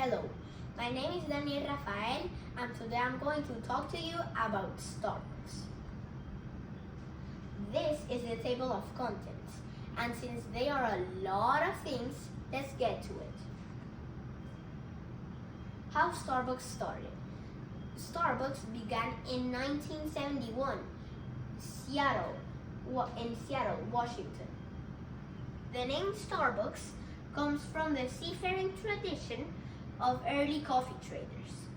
Hello, my name is Rafael, and today I'm going to talk to you about Starbucks. This is the table of contents, and since there are a lot of things, let's get to it. How Starbucks started. Starbucks began in 1971, in Seattle, Washington. The name Starbucks comes from the seafaring tradition of early coffee traders.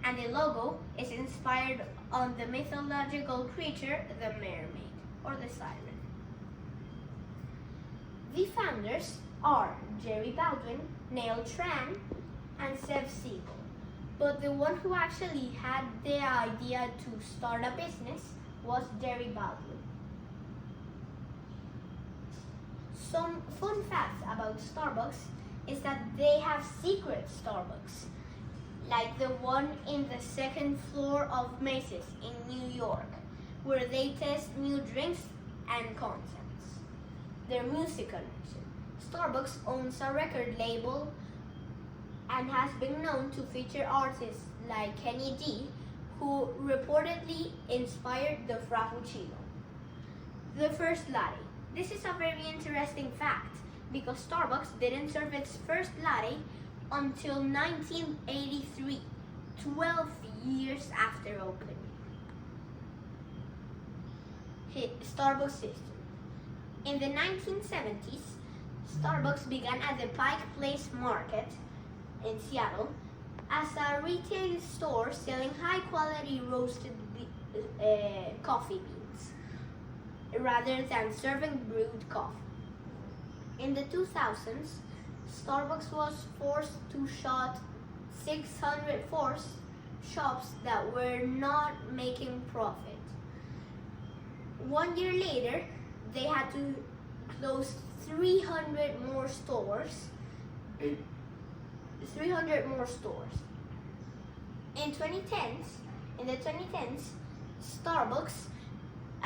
And the logo is inspired on the mythological creature, the mermaid or the siren. The founders are Jerry Baldwin, Neil Tran, and Sev Siegel. But the one who actually had the idea to start a business was Jerry Baldwin. Some fun facts about Starbucks is that they have secret Starbucks, like the one in the second floor of Macy's in New York, where they test new drinks and concepts. Their music connection. Starbucks owns a record label and has been known to feature artists like Kenny G, who reportedly inspired the Frappuccino. The first latte. This is a very interesting fact because Starbucks didn't serve its first latte until 1983, 12 years after opening. Starbucks system. In the 1970s, Starbucks began at the Pike Place Market in Seattle as a retail store selling high-quality roasted coffee beans rather than serving brewed coffee. In the 2000s, Starbucks was forced to shut 604 shops that were not making profit. 1 year later, they had to close 300 more stores. In the 2010s, Starbucks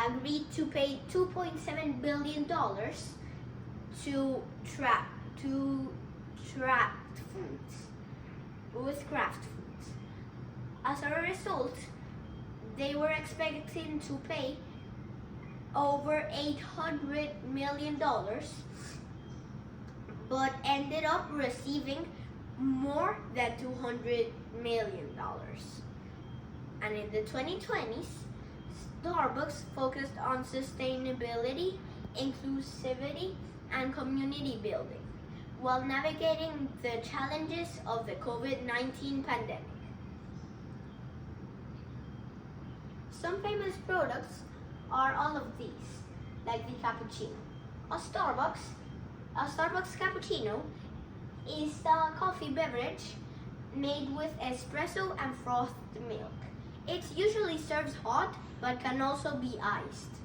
agreed to pay $2.7 billion to Kraft Foods. As a result, they were expecting to pay over $800 million, but ended up receiving more than $200 million. And in the 2020s, Starbucks focused on sustainability, inclusivity, and community building, while navigating the challenges of the COVID-19 pandemic. Some famous products are all of these, like the cappuccino. A Starbucks cappuccino is a coffee beverage made with espresso and frothed milk. It usually serves hot, but can also be iced.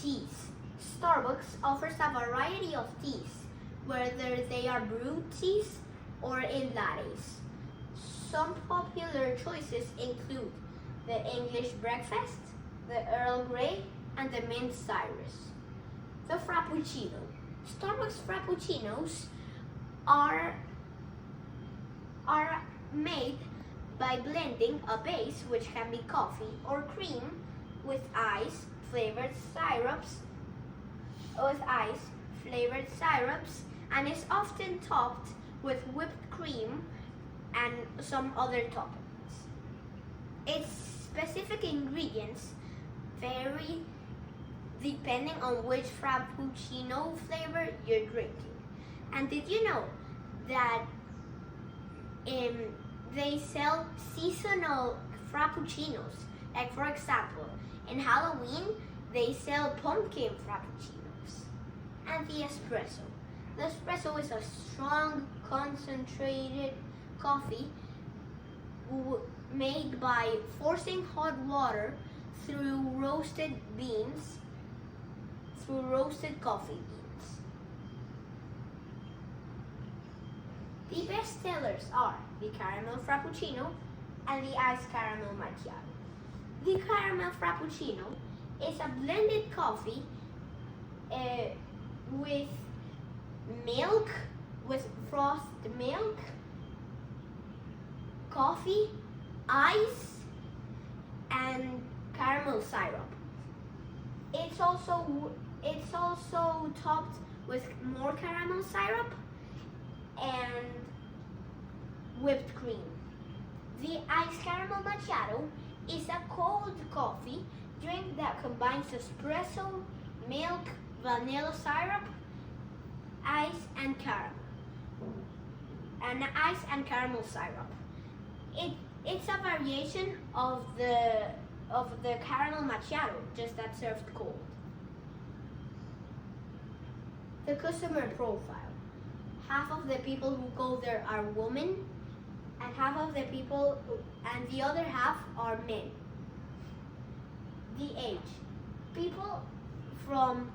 Teas. Starbucks offers a variety of teas, whether they are brewed teas or in lattes. Some popular choices include the English breakfast, the Earl Grey, and the mint cyrus. The Frappuccino. Starbucks Frappuccinos are made by blending a base, which can be coffee or cream, with ice flavored syrups, and is often topped with whipped cream and some other toppings. Its specific ingredients vary depending on which Frappuccino flavor you're drinking. And did you know that they sell seasonal Frappuccinos? Like, for example, in Halloween, they sell pumpkin Frappuccinos. And the espresso. The espresso is a strong, concentrated coffee made by forcing hot water through roasted coffee beans. The best sellers are the caramel frappuccino and the iced caramel macchiato. The caramel frappuccino is a blended coffee with milk, with frothed milk coffee, ice, and caramel syrup. It's also topped with more caramel syrup and whipped cream. The iced caramel macchiato is a cold coffee drink that combines espresso, milk, vanilla syrup, ice and caramel syrup. It's a variation of the caramel macchiato, just that served cold. The customer profile. Half of the people who go there are women, and the other half are men. The age. People from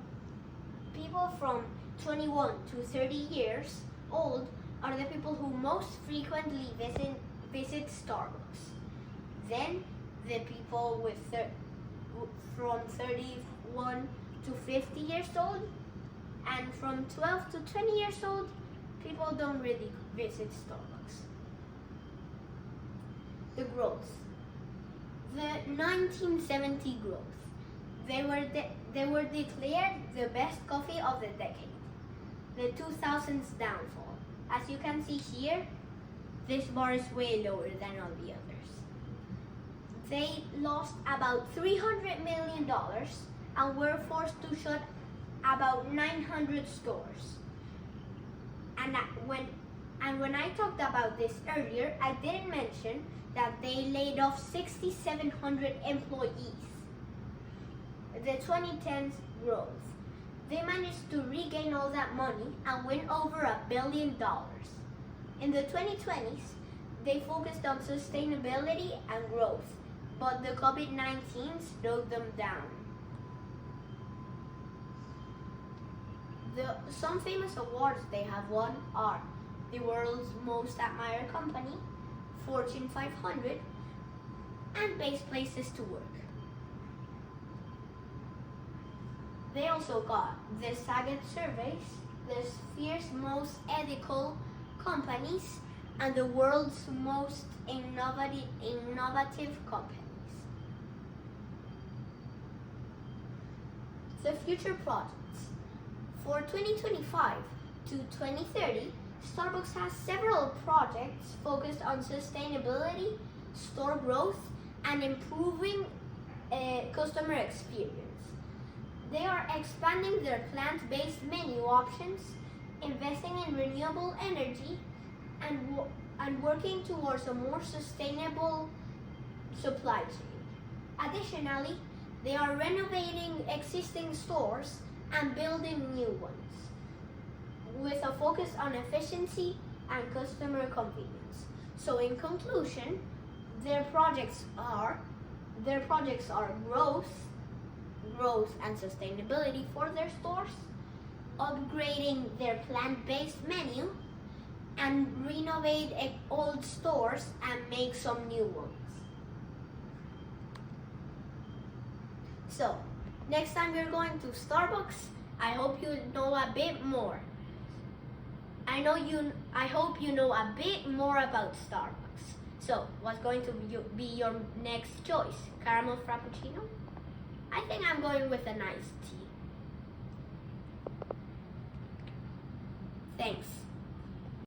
21 to 30 years old are the people who most frequently visit Starbucks. Then the people from 31 to 50 years old, and from 12 to 20 years old, people don't really visit Starbucks. The growth. The 1970 growth. They were declared the best coffee of the decade. The 2000s downfall. As you can see here, this bar is way lower than all the others. They lost about $300 million and were forced to shut about 900 stores. And when I talked about this earlier, I didn't mention that they laid off 6,700 employees. The 2010s growth. They managed to regain all that money and win over $1 billion. In the 2020s, they focused on sustainability and growth, but the COVID-19 slowed them down. Some famous awards they have won are the world's most admired company, Fortune 500, and best places to work. They also got the Saget surveys, the sphere's most ethical companies, and the world's most innovative companies. The future projects. For 2025 to 2030, Starbucks has several projects focused on sustainability, store growth, and improving customer experience. They are expanding their plant-based menu options, investing in renewable energy, and working towards a more sustainable supply chain. Additionally, they are renovating existing stores and building new ones, with a focus on efficiency and customer convenience. So in conclusion, their projects are growth and sustainability for their stores, upgrading their plant-based menu, and renovate old stores and make some new ones. So, next time you're going to Starbucks, I hope you know a bit more. I hope you know a bit more about Starbucks. So, what's going to be your next choice? Caramel Frappuccino? I think I'm going with an iced tea. Thanks.